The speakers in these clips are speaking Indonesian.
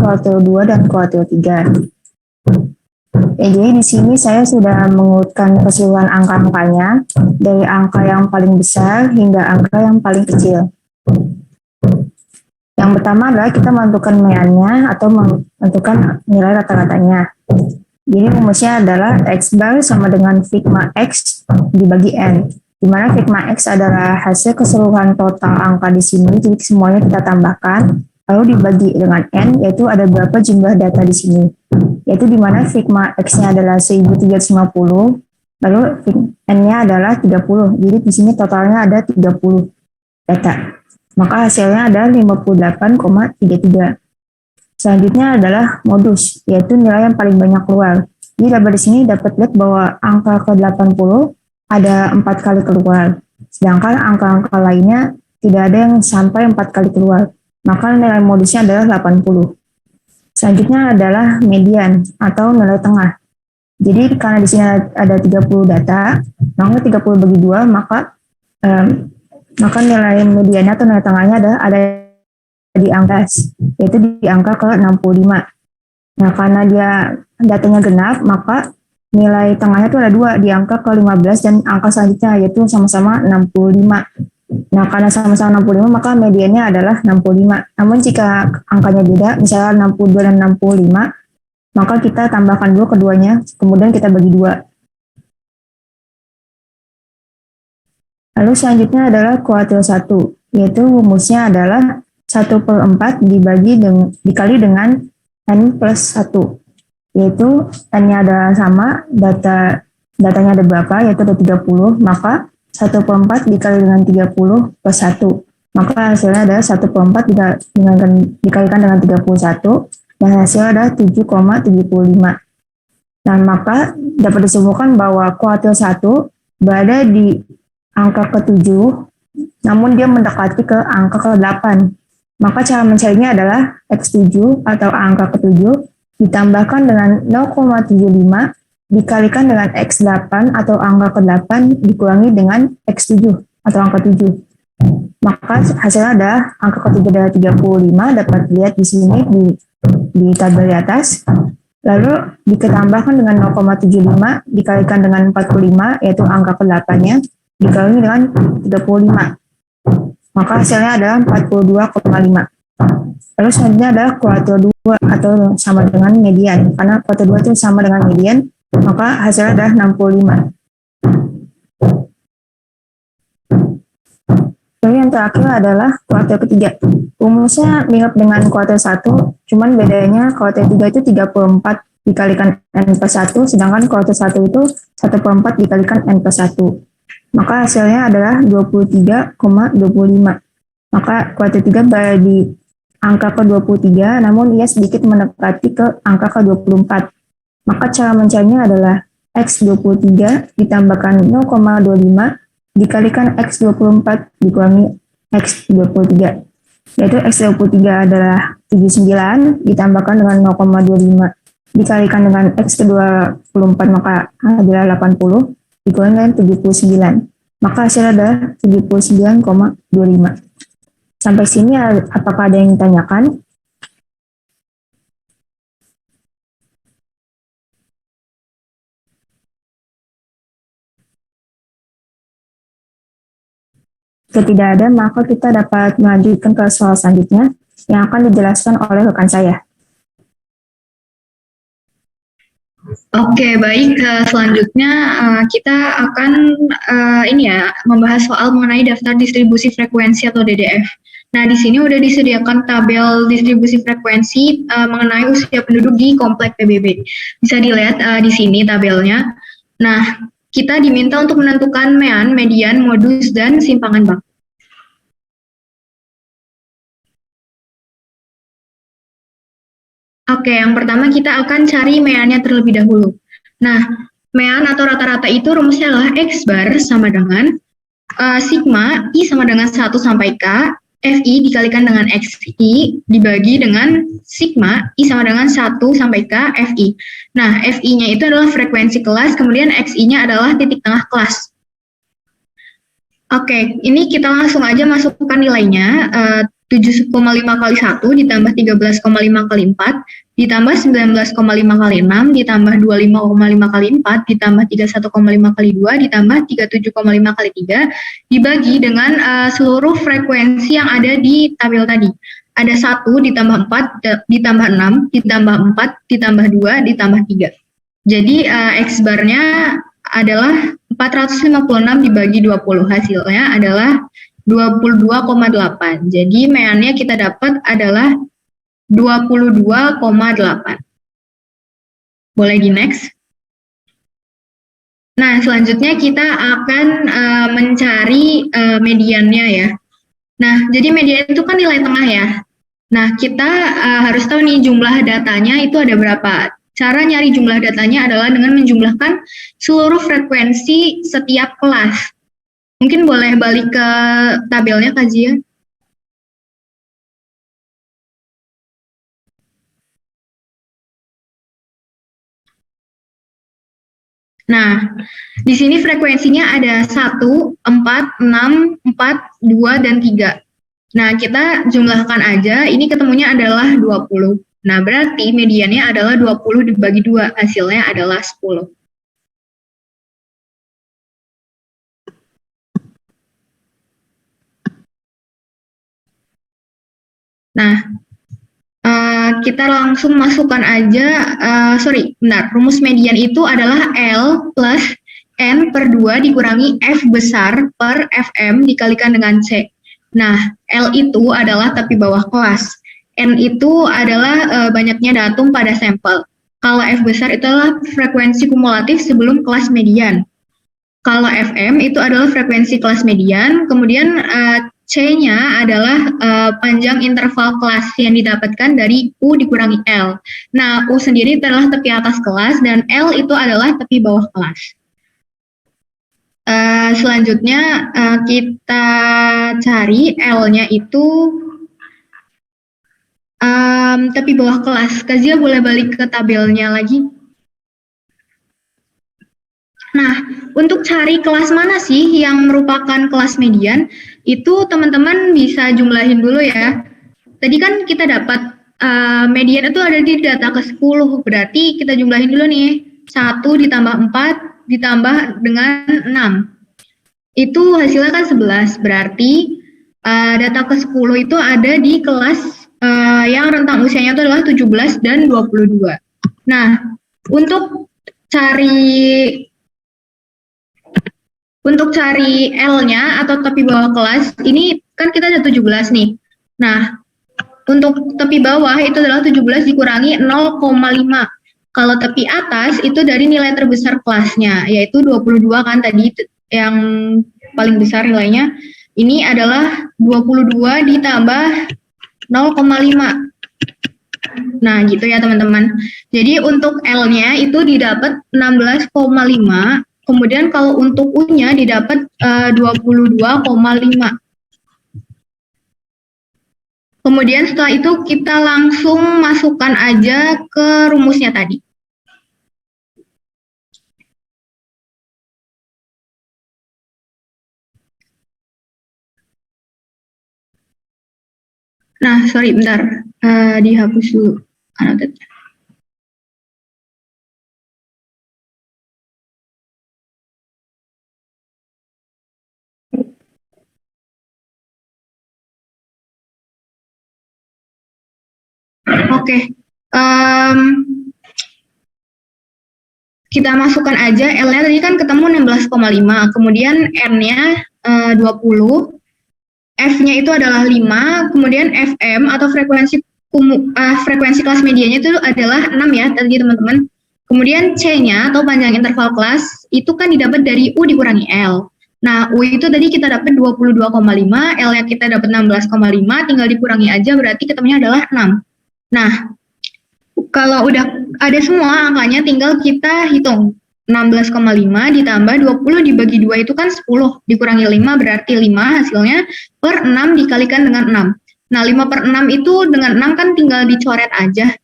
kuartil 2 dan kuartil 3. Jadi di sini saya sudah mengurutkan keseluruhan angka-angkanya dari angka yang paling besar hingga angka yang paling kecil. Yang pertama adalah kita menentukan meannya atau menentukan nilai rata-ratanya. Jadi rumusnya adalah X bar sama dengan sigma X dibagi N, di mana sigma X adalah hasil keseluruhan total angka di sini, jadi semuanya kita tambahkan, lalu dibagi dengan N, yaitu ada berapa jumlah data di sini, yaitu di mana sigma X-nya adalah 1350, lalu N-nya adalah 30, jadi di sini totalnya ada 30 data. Maka hasilnya ada 58,33. Selanjutnya adalah modus, yaitu nilai yang paling banyak keluar. Jadi di sini dapat lihat bahwa angka ke-80 ada 4 kali keluar, sedangkan angka-angka lainnya tidak ada yang sampai 4 kali keluar. Maka nilai modusnya adalah 80. Selanjutnya adalah median atau nilai tengah. Jadi karena di sini ada 30 data, maka 30 bagi 2, maka nilai mediannya atau nilai tengahnya ada di angka S, yaitu di angka ke-65. Nah, karena dia datanya genap, maka nilai tengahnya itu ada 2, di angka ke-15 dan angka selanjutnya, yaitu sama-sama 65. Nah, karena sama-sama 65, maka mediannya adalah 65. Namun jika angkanya beda, misalnya 62 dan 65, maka kita tambahkan dulu keduanya, kemudian kita bagi 2. Lalu selanjutnya adalah kuartil 1, yaitu rumusnya adalah 1/4 dikali dengan N plus 1, yaitu N-nya ada sama, datanya ada berapa, yaitu ada 30, maka 1/4 dikali dengan 30 plus 1, maka hasilnya ada 1/4 dikalikan dengan 31, dan hasilnya ada 7,75. Nah, maka dapat disimpulkan bahwa kuartil 1 berada di angka ke-7, namun dia mendekati ke angka ke-8. Maka cara mencarinya adalah X7 atau angka ke-7 ditambahkan dengan 0,75 dikalikan dengan X8 atau angka ke-8 dikurangi dengan X7 atau angka 7. Maka hasilnya ada angka ke-7 adalah 35, dapat dilihat di sini di tabel di atas. Lalu ditambahkan dengan 0,75 dikalikan dengan 45, yaitu angka ke-8-nya, dikali dengan 35. Maka hasilnya adalah 42,5. Lalu selanjutnya adalah kuartil 2 atau sama dengan median. Karena kuartil 2 itu sama dengan median, maka hasilnya adalah 65. Lalu yang terakhir adalah kuartil ketiga. Rumusnya mirip dengan kuartil 1, cuman bedanya kuartil 3 itu 34 dikalikan N plus 1, sedangkan kuartil 1 itu 1/4 dikalikan N plus 1. Maka hasilnya adalah 23,25. Maka kuartil 3 berada di angka ke-23, namun ia sedikit mendekati ke angka ke-24. Maka cara mencarinya adalah X23 ditambahkan 0,25 dikalikan X24 dikurangi X23. Yaitu X23 adalah 79 ditambahkan dengan 0,25 dikalikan dengan X24, maka adalah 80 dikurangi dengan 79. Maka hasilnya adalah 79,25. Sampai sini apakah ada yang ditanyakan? Jika tidak ada, maka kita dapat melanjutkan ke soal selanjutnya yang akan dijelaskan oleh rekan saya. Oke, baik. Selanjutnya kita akan membahas soal mengenai daftar distribusi frekuensi atau DDF. Nah, di sini udah disediakan tabel distribusi frekuensi mengenai usia penduduk di komplek PBB. Bisa dilihat di sini tabelnya. Nah, kita diminta untuk menentukan mean, median, modus, dan simpangan bak. Oke, yang pertama kita akan cari meannya terlebih dahulu. Nah, mean atau rata-rata itu rumusnya adalah X bar sama dengan sigma I sama dengan 1 sampai K, FI dikalikan dengan XI dibagi dengan sigma I sama dengan 1 sampai K, FI. Nah, FI-nya itu adalah frekuensi kelas, kemudian XI-nya adalah titik tengah kelas. Oke, ini kita langsung aja masukkan nilainya. 7,5 kali 1 ditambah 13,5 kali 4 ditambah 19,5 kali 6 ditambah 25,5 kali 4 ditambah 31,5 kali 2 ditambah 37,5 kali 3 dibagi dengan seluruh frekuensi yang ada di tabel tadi. Ada 1 ditambah 4 ditambah 6 ditambah 4 ditambah 2 ditambah 3. Jadi X-barnya adalah 456 dibagi 20. Hasilnya adalah 22,8. Jadi meannya kita dapat adalah 22,8. Boleh di next. Nah, selanjutnya kita akan mencari mediannya ya. Nah, jadi median itu kan nilai tengah ya. Nah, kita harus tahu nih jumlah datanya itu ada berapa. Cara nyari jumlah datanya adalah dengan menjumlahkan seluruh frekuensi setiap kelas. Mungkin boleh balik ke tabelnya, Kak Zia. Nah, di sini frekuensinya ada 1, 4, 6, 4, 2, dan 3. Nah, kita jumlahkan aja, ini ketemunya adalah 20. Nah, berarti mediannya adalah 20 dibagi 2, hasilnya adalah 10. Nah, kita langsung masukkan aja, rumus median itu adalah L plus N per 2 dikurangi F besar per Fm dikalikan dengan C. Nah, L itu adalah tepi bawah kelas. N itu adalah banyaknya datum pada sampel. Kalau F besar itu adalah frekuensi kumulatif sebelum kelas median. Kalau Fm itu adalah frekuensi kelas median, kemudian C-nya adalah panjang interval kelas yang didapatkan dari U dikurangi L. Nah, U sendiri adalah tepi atas kelas dan L itu adalah tepi bawah kelas. Selanjutnya kita cari L-nya itu tepi bawah kelas. Kazia boleh balik ke tabelnya lagi. Nah, untuk cari kelas mana sih yang merupakan kelas median, itu teman-teman bisa jumlahin dulu ya. Tadi kan kita dapat median itu ada di data ke-10, berarti kita jumlahin dulu nih. 1 ditambah 4 ditambah dengan 6. Itu hasilnya kan 11, berarti data ke-10 itu ada di kelas yang rentang usianya itu adalah 17 dan 22. Nah, untuk cari L-nya atau tepi bawah kelas, ini kan kita ada 17 nih. Nah, untuk tepi bawah itu adalah 17 dikurangi 0,5. Kalau tepi atas itu dari nilai terbesar kelasnya, yaitu 22 kan tadi yang paling besar nilainya. Ini adalah 22 ditambah 0,5. Nah, gitu ya teman-teman. Jadi untuk L-nya itu didapat 16,5. Kemudian kalau untuk U-nya didapat 22,5. Kemudian setelah itu kita langsung masukkan aja ke rumusnya tadi. Nah, sorry, bentar. Dihapus dulu annotate-nya. Oke, kita masukkan aja L-nya tadi kan ketemu 16,5, kemudian N-nya 20, F-nya itu adalah 5, kemudian Fm atau frekuensi kelas medianya itu adalah 6 ya tadi teman-teman. Kemudian C-nya atau panjang interval kelas itu kan didapat dari U dikurangi L. Nah, U itu tadi kita dapat 22,5, L-nya kita dapat 16,5, tinggal dikurangi aja berarti ketemunya adalah 6. Nah, kalau udah ada semua angkanya tinggal kita hitung. 16,5 ditambah 20 dibagi 2 itu kan 10, dikurangi 5 berarti 5 hasilnya, per 6 dikalikan dengan 6. Nah, 5 per 6 itu dengan 6 kan tinggal dicoret aja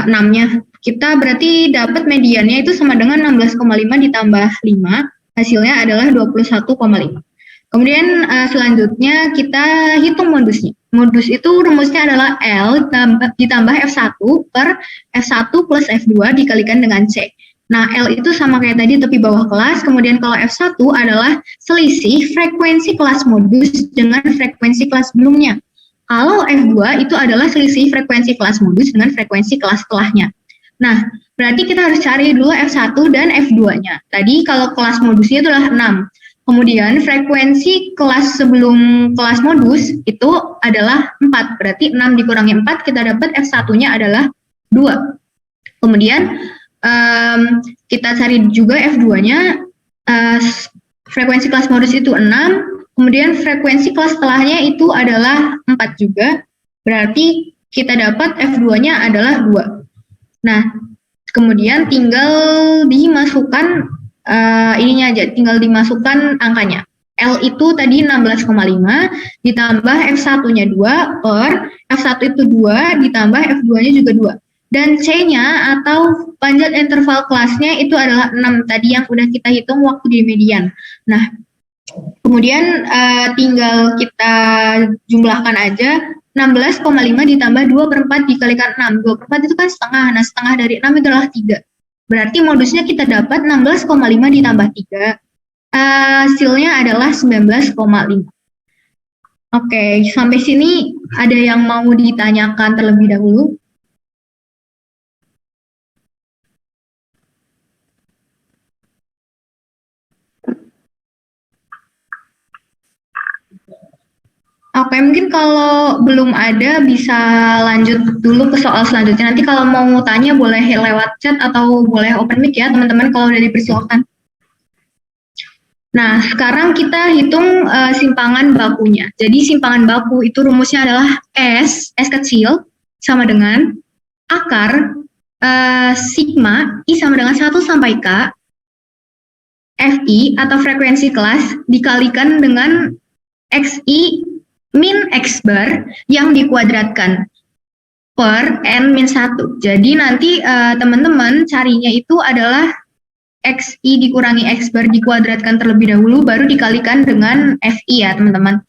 6-nya. Kita berarti dapat mediannya itu sama dengan 16,5 ditambah 5, hasilnya adalah 21,5. Kemudian selanjutnya kita hitung modusnya. Modus itu rumusnya adalah L ditambah F1 per F1 plus F2 dikalikan dengan C. Nah, L itu sama kayak tadi tapi bawah kelas, kemudian kalau F1 adalah selisih frekuensi kelas modus dengan frekuensi kelas sebelumnya. Kalau F2 itu adalah selisih frekuensi kelas modus dengan frekuensi kelas setelahnya. Nah, berarti kita harus cari dulu F1 dan F2-nya. Tadi kalau kelas modusnya itu adalah 6. Kemudian frekuensi kelas sebelum kelas modus itu adalah 4. Berarti 6 dikurangi 4 kita dapat F1-nya adalah 2. Kemudian kita cari juga F2-nya, frekuensi kelas modus itu 6, kemudian frekuensi kelas setelahnya itu adalah 4 juga, berarti kita dapat F2-nya adalah 2. Nah, kemudian tinggal dimasukkan ininya aja, tinggal dimasukkan angkanya. L itu tadi 16,5 ditambah F1-nya 2 per F1 itu 2 ditambah F2-nya juga 2. Dan C-nya atau panjat interval kelasnya itu adalah 6 tadi yang udah kita hitung waktu di median. Nah, kemudian tinggal kita jumlahkan aja 16,5 ditambah 2 per 4 dikalikan 6. 2 per 4 itu kan setengah. Nah, setengah dari 6 itu adalah 3. Berarti modusnya kita dapat 16,5 ditambah 3. Hasilnya adalah 19,5. Oke, sampai sini ada yang mau ditanyakan terlebih dahulu? Oke, mungkin kalau belum ada bisa lanjut dulu ke soal selanjutnya. Nanti kalau mau tanya boleh lewat chat atau boleh open mic ya teman-teman kalau udah dipersilakan. Nah, sekarang kita hitung simpangan bakunya. Jadi simpangan baku itu rumusnya adalah S kecil sama dengan akar sigma I sama dengan 1 sampai K Fi atau frekuensi kelas dikalikan dengan Xi min X bar yang dikuadratkan per N min 1. Jadi nanti teman-teman carinya itu adalah Xi dikurangi X bar dikuadratkan terlebih dahulu, baru dikalikan dengan Fi ya teman-teman.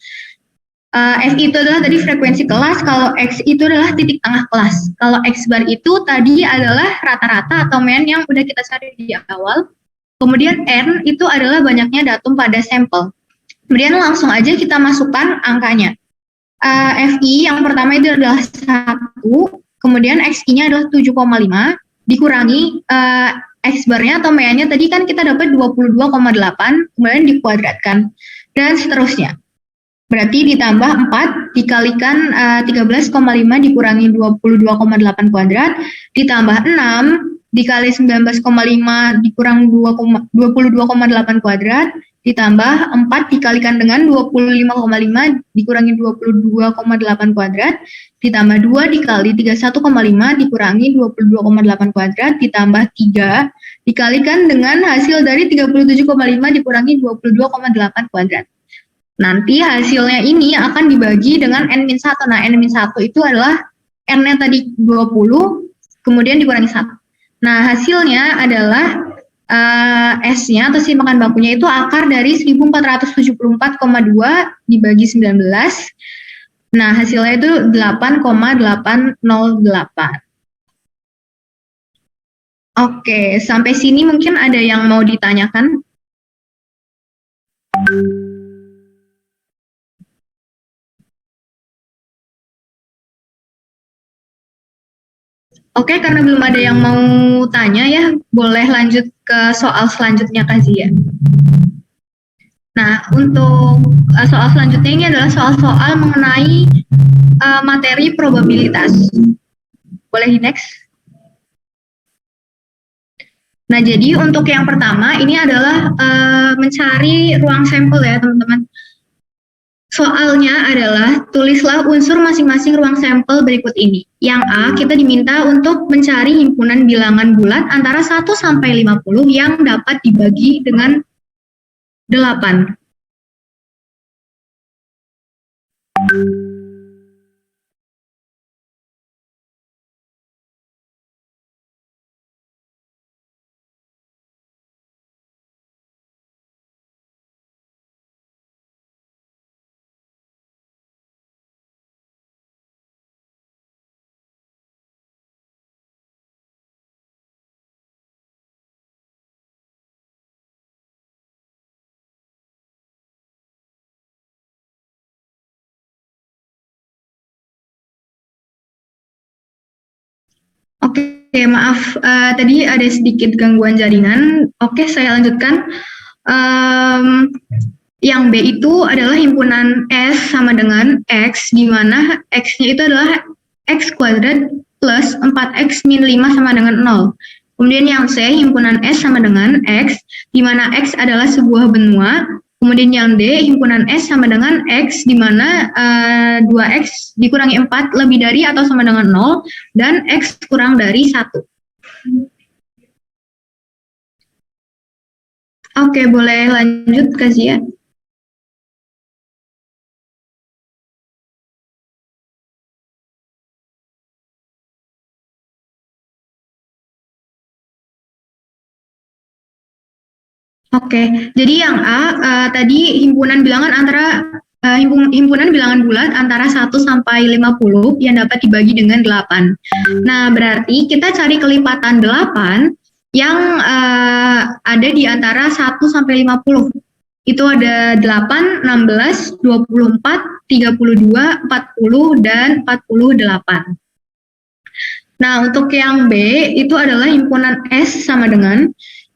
Fi itu adalah tadi frekuensi kelas, kalau X itu adalah titik tengah kelas. Kalau X bar itu tadi adalah rata-rata atau mean yang udah kita cari di awal. Kemudian N itu adalah banyaknya datum pada sampel. Kemudian langsung aja kita masukkan angkanya. Fi yang pertama itu adalah 1, kemudian Xi-nya adalah 7,5, dikurangi X bar-nya atau mean-nya tadi kan kita dapat 22,8, kemudian dikuadratkan, dan seterusnya. Berarti ditambah 4, dikalikan 13,5 dikurangi 22,8 kuadrat, ditambah 6, dikali 19,5 dikurang 22,8 kuadrat, ditambah 4 dikalikan dengan 25,5 dikurangi 22,8 kuadrat, ditambah 2 dikali 31,5 dikurangi 22,8 kuadrat, ditambah 3 dikalikan dengan hasil dari 37,5 dikurangi 22,8 kuadrat. Nanti hasilnya ini akan dibagi dengan N-1. Nah, N-1 itu adalah N-nya tadi 20, kemudian dikurangi 1. Nah, hasilnya adalah S-nya atau simpangan bakunya itu akar dari 1474,2 dibagi 19. Nah, hasilnya itu 8,808. Oke, sampai sini mungkin ada yang mau ditanyakan? Oke, karena belum ada yang mau tanya ya, boleh lanjut ke soal selanjutnya Kak Zia. Nah, untuk soal selanjutnya ini adalah soal-soal mengenai materi probabilitas. Boleh di next? Nah, jadi untuk yang pertama ini adalah mencari ruang sampel ya teman-teman. Soalnya adalah tulislah unsur masing-masing ruang sampel berikut ini. Yang A, kita diminta untuk mencari himpunan bilangan bulat antara 1 sampai 50 yang dapat dibagi dengan 8. Oke, maaf, tadi ada sedikit gangguan jaringan. Oke, saya lanjutkan. Yang B itu adalah himpunan S sama dengan X, di mana X-nya itu adalah X kuadrat plus 4X min 5 sama dengan 0. Kemudian yang C, himpunan S sama dengan X, di mana X adalah sebuah benua. Kemudian yang D, himpunan S sama dengan X, di mana 2X dikurangi 4 lebih dari atau sama dengan 0, dan X kurang dari 1. Oke, boleh lanjut, Kak Zia. Oke, jadi yang A tadi himpunan bilangan antara himpunan bilangan bulat antara 1 sampai 50 yang dapat dibagi dengan 8. Nah, berarti kita cari kelipatan 8 yang ada di antara 1 sampai 50. Itu ada 8, 16, 24, 32, 40, dan 48. Nah, untuk yang B itu adalah himpunan S sama dengan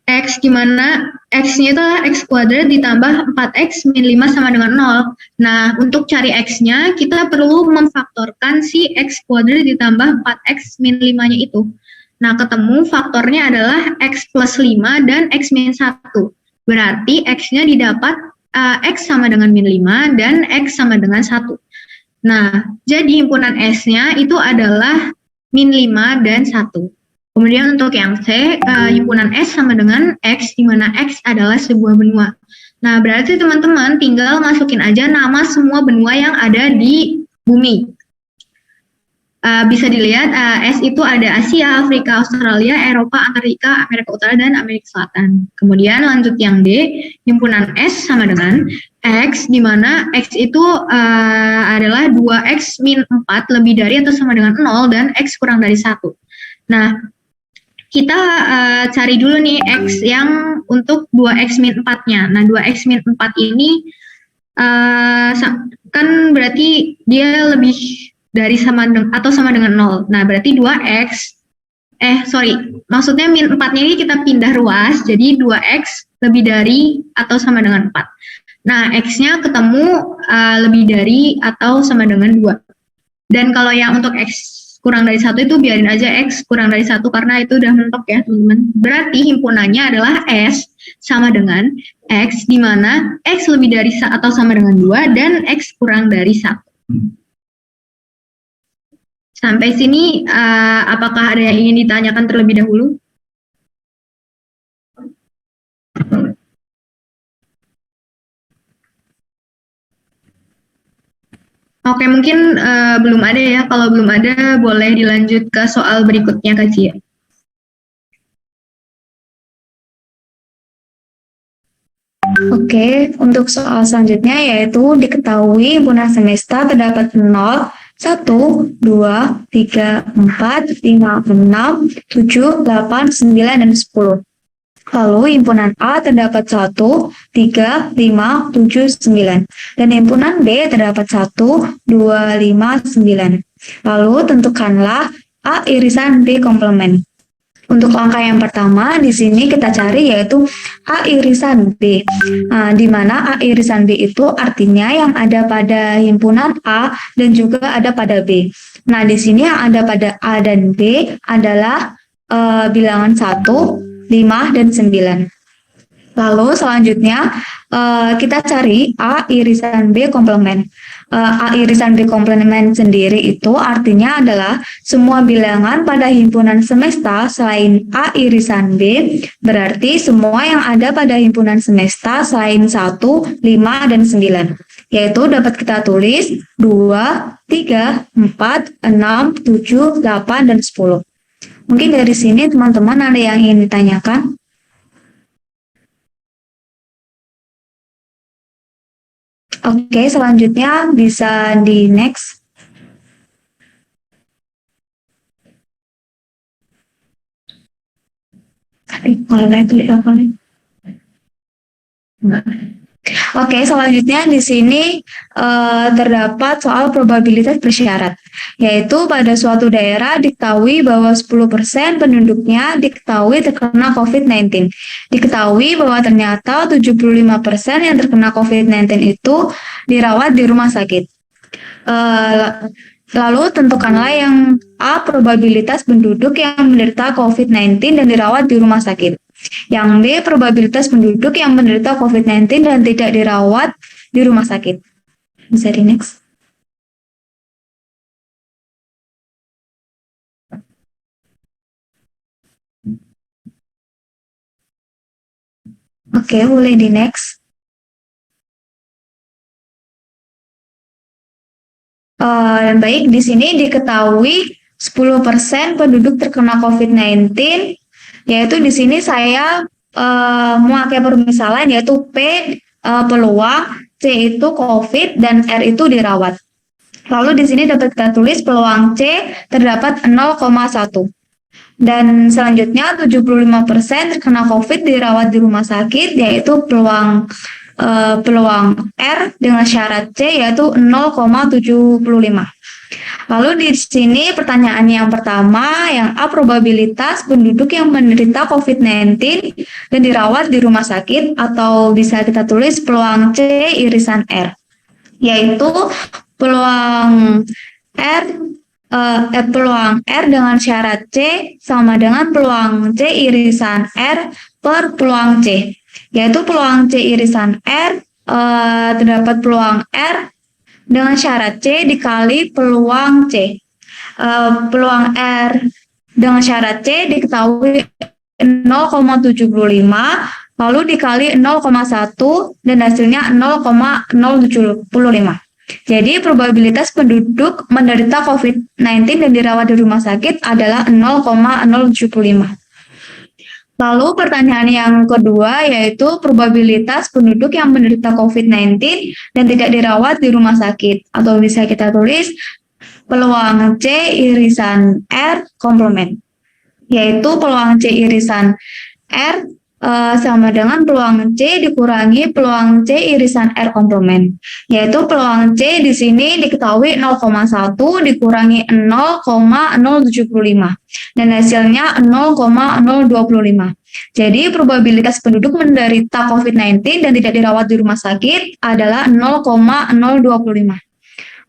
X, di mana X-nya itu adalah X kuadrat ditambah 4X min 5 sama dengan 0. Nah, untuk cari X-nya, kita perlu memfaktorkan si X kuadrat ditambah 4X min 5-nya itu. Nah, ketemu faktornya adalah X plus 5 dan X min 1. Berarti X-nya didapat X sama dengan min 5 dan X sama dengan 1. Nah, jadi himpunan S-nya itu adalah min 5 dan 1. Kemudian untuk yang C, himpunan S sama dengan X, di mana X adalah sebuah benua. Nah, berarti teman-teman tinggal masukin aja nama semua benua yang ada di bumi. Bisa dilihat, S itu ada Asia, Afrika, Australia, Eropa, Amerika, Amerika Utara, dan Amerika Selatan. Kemudian lanjut yang D, himpunan S sama dengan X, di mana X itu adalah 2X min 4 lebih dari atau sama dengan 0, dan X kurang dari 1. Nah, kita cari dulu nih X yang untuk 2X min 4-nya. Nah, 2X min 4 ini kan berarti dia lebih dari sama atau sama dengan 0. Nah, berarti 2X, maksudnya min 4-nya ini kita pindah ruas, jadi 2X lebih dari atau sama dengan 4. Nah, X-nya ketemu lebih dari atau sama dengan 2. Dan kalau yang untuk X kurang dari 1 itu biarin aja X kurang dari 1 karena itu udah mentok ya teman-teman. Berarti himpunannya adalah S sama dengan X, di mana X lebih dari atau sama dengan 2 dan X kurang dari 1. Sampai sini apakah ada yang ingin ditanyakan terlebih dahulu? Oke, mungkin belum ada ya. Kalau belum ada, boleh dilanjut ke soal berikutnya, Kak Cia. Oke, untuk soal selanjutnya yaitu diketahui himpunan semesta terdapat 0, 1, 2, 3, 4, 5, 6, 7, 8, 9, dan 10. Lalu himpunan A terdapat 1, 3, 5, 7, 9. Dan himpunan B terdapat 1, 2, 5, 9. Lalu tentukanlah A irisan B komplement. Untuk langkah yang pertama, di sini kita cari yaitu A irisan B, di mana A irisan B itu artinya yang ada pada himpunan A dan juga ada pada B. Nah, di sini yang ada pada A dan B adalah bilangan 1, 5, dan 9. Lalu selanjutnya kita cari A irisan B komplement. A irisan B komplement sendiri itu artinya adalah semua bilangan pada himpunan semesta selain A irisan B, berarti semua yang ada pada himpunan semesta selain 1, 5, dan 9. Yaitu dapat kita tulis 2, 3, 4, 6, 7, 8, dan 10. Mungkin dari sini teman-teman ada yang ingin ditanyakan? Oke, selanjutnya bisa di next. Kalau itu apa nih? Enggak. Oke, selanjutnya di sini terdapat soal probabilitas bersyarat, yaitu pada suatu daerah diketahui bahwa 10% penduduknya diketahui terkena COVID-19. Diketahui bahwa ternyata 75% yang terkena COVID-19 itu dirawat di rumah sakit. Lalu tentukanlah yang A, probabilitas penduduk yang menderita COVID-19 dan dirawat di rumah sakit. Yang B, probabilitas penduduk yang menderita COVID-19 dan tidak dirawat di rumah sakit. Bisa di next. Oke, boleh di next. Baik, di sini diketahui 10% penduduk terkena COVID-19, yaitu di sini saya memakai permisalan yaitu P peluang, C itu COVID, dan R itu dirawat. Lalu di sini dapat kita tulis peluang C terdapat 0,1. Dan selanjutnya 75% terkena COVID dirawat di rumah sakit, yaitu peluang R dengan syarat C yaitu 0,75. Lalu di sini pertanyaan yang pertama, yang A, probabilitas penduduk yang menderita COVID-19 dan dirawat di rumah sakit, atau bisa kita tulis peluang C irisan R, yaitu peluang R dengan syarat C sama dengan peluang C irisan R per peluang C, yaitu peluang C irisan R terdapat peluang R dengan syarat C dikali peluang C. Peluang R dengan syarat C diketahui 0,75, lalu dikali 0,1 dan hasilnya 0,075. Jadi probabilitas penduduk menderita COVID-19 dan dirawat di rumah sakit adalah 0,075. Lalu pertanyaan yang kedua yaitu probabilitas penduduk yang menderita COVID-19 dan tidak dirawat di rumah sakit, atau bisa kita tulis peluang C irisan R komplement, yaitu peluang C irisan R sama dengan peluang C dikurangi peluang C irisan R komplement, yaitu peluang C di sini diketahui 0,1 dikurangi 0,075 dan hasilnya 0,025. Jadi probabilitas penduduk menderita COVID-19 dan tidak dirawat di rumah sakit adalah 0,025.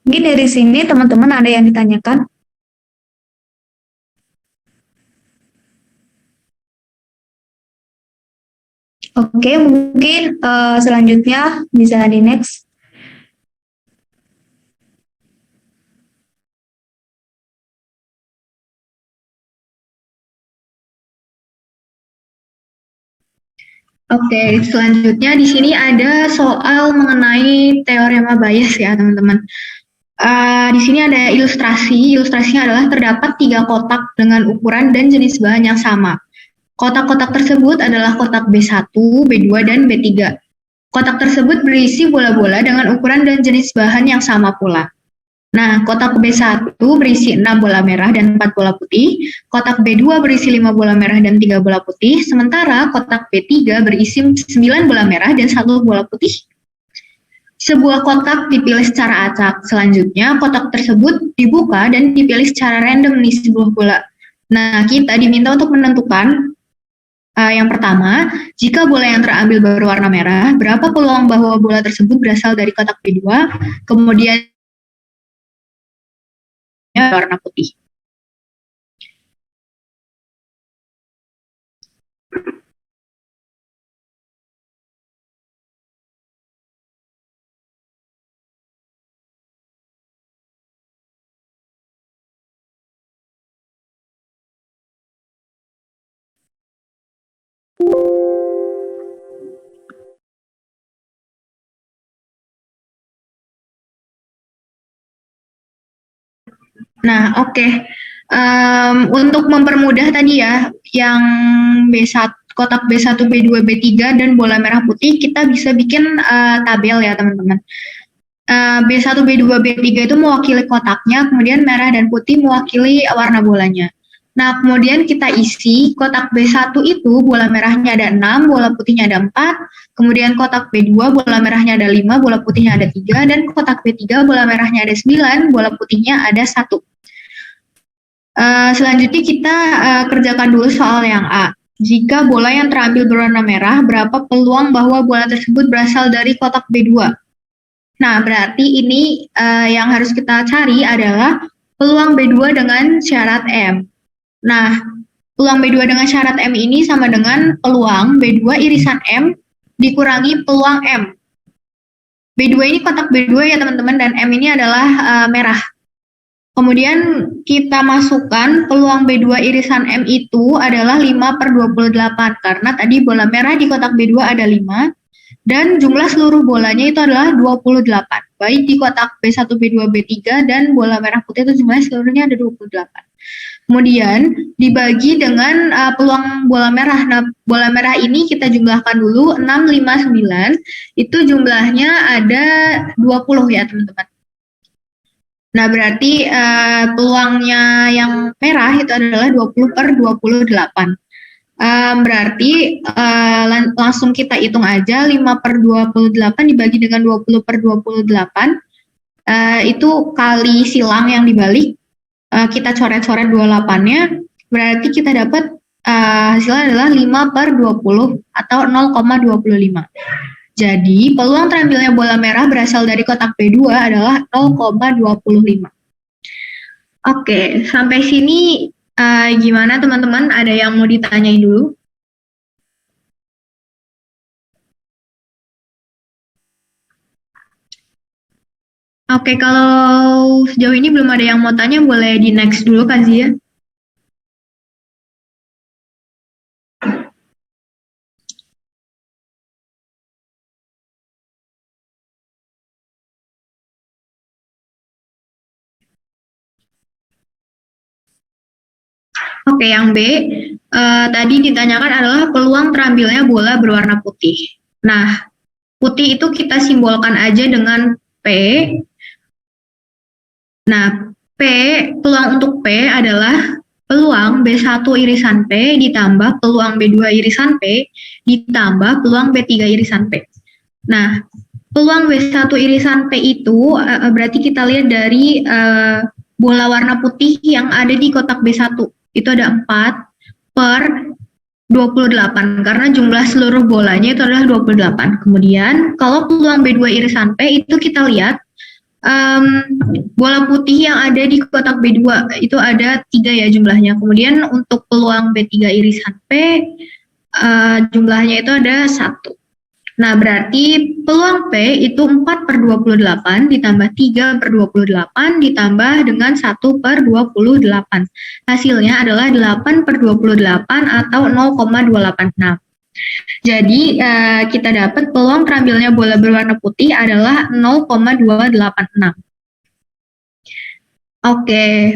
Mungkin dari sini teman-teman ada yang ditanyakan? Oke, mungkin selanjutnya bisa di next. Oke, selanjutnya di sini ada soal mengenai teorema Bayes ya teman-teman. Di sini ada ilustrasi. Ilustrasinya adalah terdapat 3 kotak dengan ukuran dan jenis bahan yang sama. Kotak-kotak tersebut adalah kotak B1, B2, dan B3. Kotak tersebut berisi bola-bola dengan ukuran dan jenis bahan yang sama pula. Nah, kotak B1 berisi 6 bola merah dan 4 bola putih, kotak B2 berisi 5 bola merah dan 3 bola putih, sementara kotak B3 berisi 9 bola merah dan 1 bola putih. Sebuah kotak dipilih secara acak. Selanjutnya, kotak tersebut dibuka dan dipilih secara random nih sebuah bola. Nah, kita diminta untuk menentukan yang pertama, jika bola yang terambil berwarna merah, berapa peluang bahwa bola tersebut berasal dari kotak B2, kemudian warna putih. Nah, oke. Untuk mempermudah tadi ya, yang B1, kotak B1, B2, B3, dan bola merah putih, kita bisa bikin tabel ya teman-teman. B1, B2, B3 itu mewakili kotaknya, kemudian merah dan putih mewakili warna bolanya. Nah, kemudian kita isi kotak B1 itu bola merahnya ada 6, bola putihnya ada 4, kemudian kotak B2 bola merahnya ada 5, bola putihnya ada 3, dan kotak B3 bola merahnya ada 9, bola putihnya ada 1. Selanjutnya kita kerjakan dulu soal yang A. Jika bola yang terambil berwarna merah, berapa peluang bahwa bola tersebut berasal dari kotak B2? Nah, berarti ini yang harus kita cari adalah peluang B2 dengan syarat M. Nah, peluang B2 dengan syarat M ini sama dengan peluang B2 irisan M dikurangi peluang M. B2 ini kotak B2 ya teman-teman, dan M ini adalah merah. Kemudian kita masukkan peluang B2 irisan M itu adalah 5/28, karena tadi bola merah di kotak B2 ada 5, dan jumlah seluruh bolanya itu adalah 28. Baik di kotak B1, B2, B3, dan bola merah putih itu jumlah seluruhnya ada 28. Kemudian dibagi dengan peluang bola merah. Nah, bola merah ini kita jumlahkan dulu, 6, 5, 9. Itu jumlahnya ada 20 ya teman-teman. Nah, berarti peluangnya yang merah itu adalah 20/28. Berarti langsung kita hitung aja 5/28 dibagi dengan 20/28. Itu kali silang yang dibalik. Kita coret-coret 28-nya, berarti kita dapat hasilnya adalah 5/20 atau 0,25. Jadi peluang terambilnya bola merah berasal dari kotak B2 adalah 0,25. Oke, sampai sini gimana teman-teman? Ada yang mau ditanyain dulu? Oke, kalau sejauh ini belum ada yang mau tanya, boleh di next dulu Kak Zia. Oke, yang B, tadi ditanyakan adalah peluang terambilnya bola berwarna putih. Nah, putih itu kita simbolkan aja dengan P. Nah, P, peluang untuk P adalah peluang B1 irisan P ditambah peluang B2 irisan P ditambah peluang B3 irisan P. Nah, peluang B1 irisan P itu berarti kita lihat dari bola warna putih yang ada di kotak B1. Itu ada 4/28 karena jumlah seluruh bolanya itu adalah 28. Kemudian kalau peluang B2 irisan P itu kita lihat bola putih yang ada di kotak B2 itu ada 3 ya jumlahnya. Kemudian untuk peluang B3 irisan P jumlahnya itu ada 1. Nah, berarti peluang P itu 4/28 ditambah 3/28 ditambah dengan 1/28. Hasilnya adalah 8/28 atau 0,286. Jadi kita dapat peluang terambilnya bola berwarna putih adalah 0,286. Oke,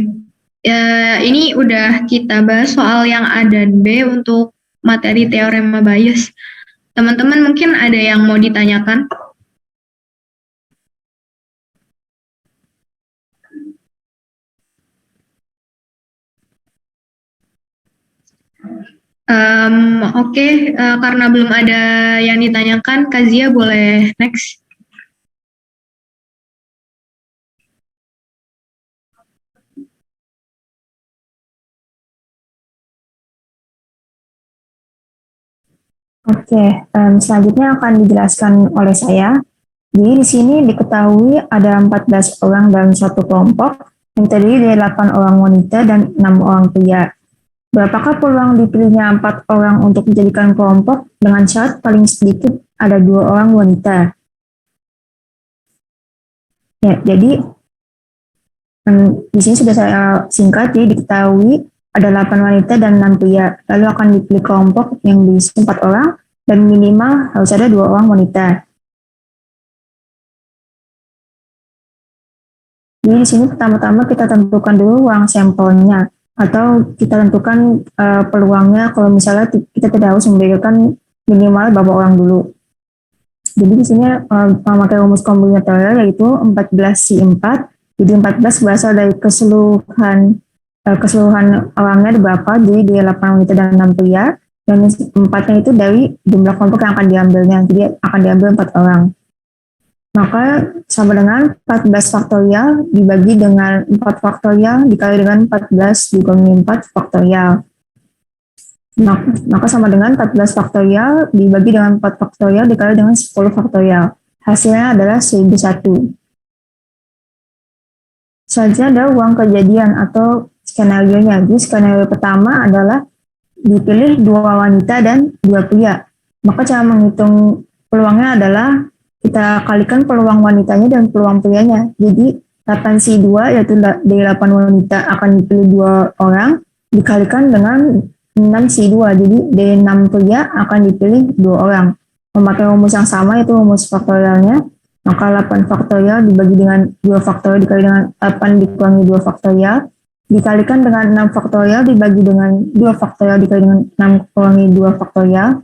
ini udah kita bahas soal yang A dan B untuk materi teorema Bayes. Teman-teman mungkin ada yang mau ditanyakan? Oke, karena belum ada yang ditanyakan, Kak Zia boleh next. Oke, selanjutnya akan dijelaskan oleh saya. Jadi di sini diketahui ada 14 orang dalam satu kelompok yang terdiri dari 8 orang wanita dan 6 orang pria. Berapakah peluang dipilihnya 4 orang untuk dijadikan kelompok dengan syarat paling sedikit ada 2 orang wanita? Ya, jadi di sini sudah saya singkat, jadi diketahui ada 8 wanita dan 6 pria. Lalu akan dipilih kelompok yang diisi 4 orang dan minimal harus ada 2 orang wanita. Jadi di sini pertama-tama kita tentukan dulu ruang sampelnya atau kita tentukan peluangnya kalau misalnya kita tidak harus membedakan minimal berapa orang dulu. Jadi di sini memakai rumus kombinatorial yaitu 14 si 4. Jadi 14 berasal dari keseluruhan keseluruhan orangnya ada berapa, jadi dari 8 wanita dan 6 pria, dan 4-nya itu dari jumlah kelompok yang akan diambilnya, jadi akan diambil 4 orang. Maka sama dengan 14 faktorial dibagi dengan 4 faktorial dikali dengan 14 dikurangi 4 faktorial. Maka sama dengan 14 faktorial dibagi dengan 4 faktorial dikali dengan 10 faktorial. Hasilnya adalah 1001. Selanjutnya ada uang kejadian atau skenario-nya. Jadi skenario pertama adalah dipilih 2 wanita dan 2 pria. Maka cara menghitung peluangnya adalah kita kalikan peluang wanitanya dan peluang prianya. Jadi 8C2 yaitu dari 8 wanita akan dipilih 2 orang dikalikan dengan 6C2. Jadi dari 6 pria akan dipilih 2 orang. Memakai rumus yang sama yaitu rumus faktorialnya. Maka 8 faktorial dibagi dengan 2 faktorial dikali dengan 8 dikurangi 2 faktorial dikalikan dengan 6 faktorial dibagi dengan 2 faktorial dikali dengan 6 kurangi 2 faktorial.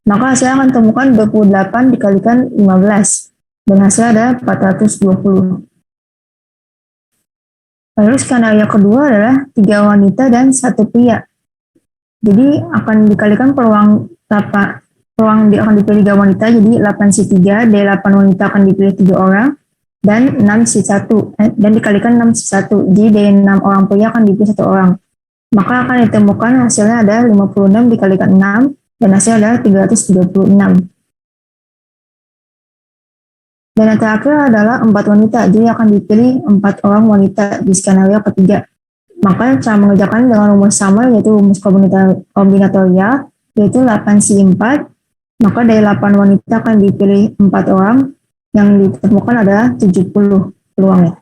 Maka hasilnya akan temukan 28 dikalikan 15. Dan hasilnya ada 420. Lalu skenario kedua adalah 3 wanita dan 1 pria. Jadi akan dikalikan peluang akan dipilih 3 wanita, jadi 8C3, dari 8 wanita akan dipilih 3 orang, dan 6C1, dan dikalikan 6C1, jadi dari 6 orang pria akan dipilih 1 orang. Maka akan ditemukan hasilnya ada 56 dikalikan 6, dan hasilnya adalah 336. Dan yang terakhir adalah 4 wanita, jadi akan dipilih 4 orang wanita di skenario ketiga. Maka cara mengerjakan dengan rumus sama, yaitu rumus kombinatorial, yaitu 8C4, maka dari 8 wanita akan dipilih 4 orang, yang ditemukan adalah 70 peluangnya.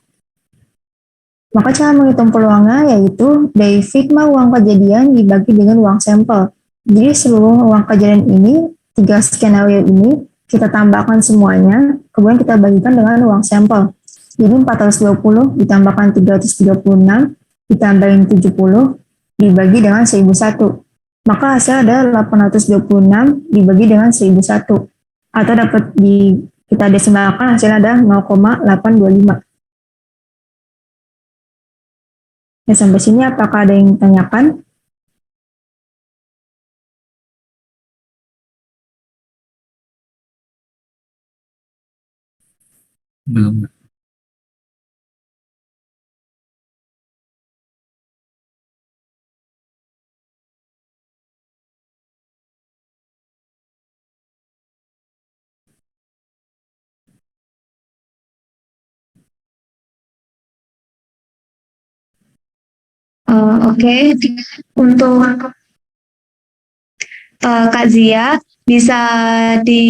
Maka cara menghitung peluangnya yaitu dari sigma uang kejadian dibagi dengan uang sampel. Jadi seluruh uang kejadian ini, 3 skenario ini, kita tambahkan semuanya, kemudian kita bagikan dengan uang sampel. Jadi 420 ditambahkan 336, ditambahin 70, dibagi dengan 1001. Maka hasil ada 826 dibagi dengan 1001. Atau dapat kita desimalkan hasilnya ada 0,825. Ya, sampai sini apakah ada yang tanyakan? Belum. Oke. Untuk Kak Zia, bisa di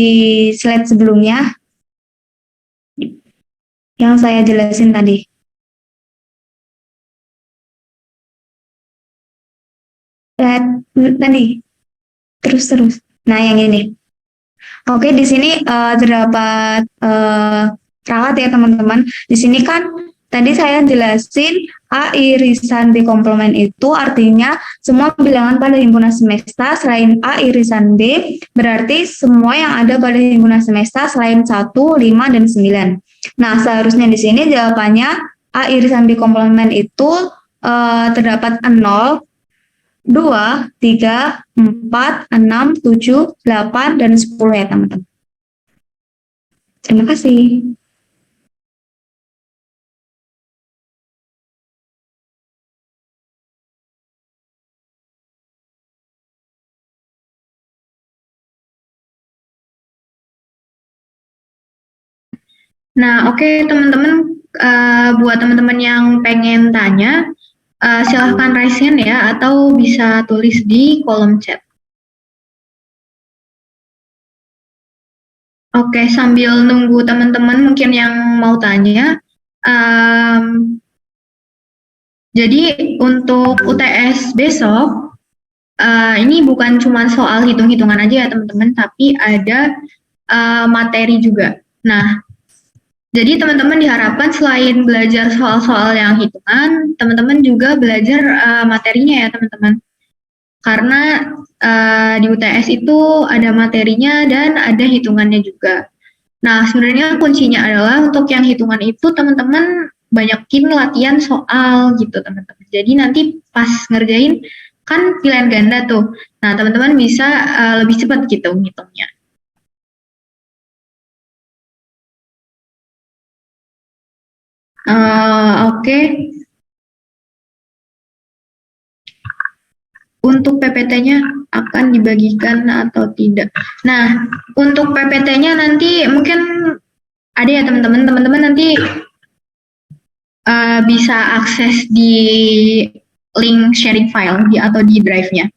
slide sebelumnya yang saya jelasin tadi. Tadi. Terus. Nah, yang ini. Oke, di sini terdapat perawat ya teman-teman. Di sini kan tadi saya jelasin A irisan B komplement itu artinya semua bilangan pada himpunan semesta selain A irisan B berarti semua yang ada pada himpunan semesta selain 1, 5, dan 9. Nah, seharusnya di sini jawabannya A irisan B komplement itu terdapat 0, 2, 3, 4, 6, 7, 8, dan 10 ya teman-teman. Terima kasih. Nah, oke teman-teman, buat teman-teman yang pengen tanya, silahkan raise hand ya, atau bisa tulis di kolom chat. Oke, sambil nunggu teman-teman mungkin yang mau tanya, jadi untuk UTS besok, ini bukan cuma soal hitung-hitungan aja ya teman-teman, tapi ada materi juga. Nah, jadi teman-teman diharapkan selain belajar soal-soal yang hitungan, teman-teman juga belajar materinya ya teman-teman. Karena di UTS itu ada materinya dan ada hitungannya juga. Nah, sebenarnya kuncinya adalah untuk yang hitungan itu teman-teman banyakin latihan soal gitu teman-teman. Jadi nanti pas ngerjain kan pilihan ganda tuh. Nah teman-teman bisa lebih cepat gitu ngitungnya. Oke. Untuk PPT-nya akan dibagikan atau tidak. Nah, untuk PPT-nya nanti mungkin ada ya teman-teman nanti bisa akses di link sharing file atau di drive-nya.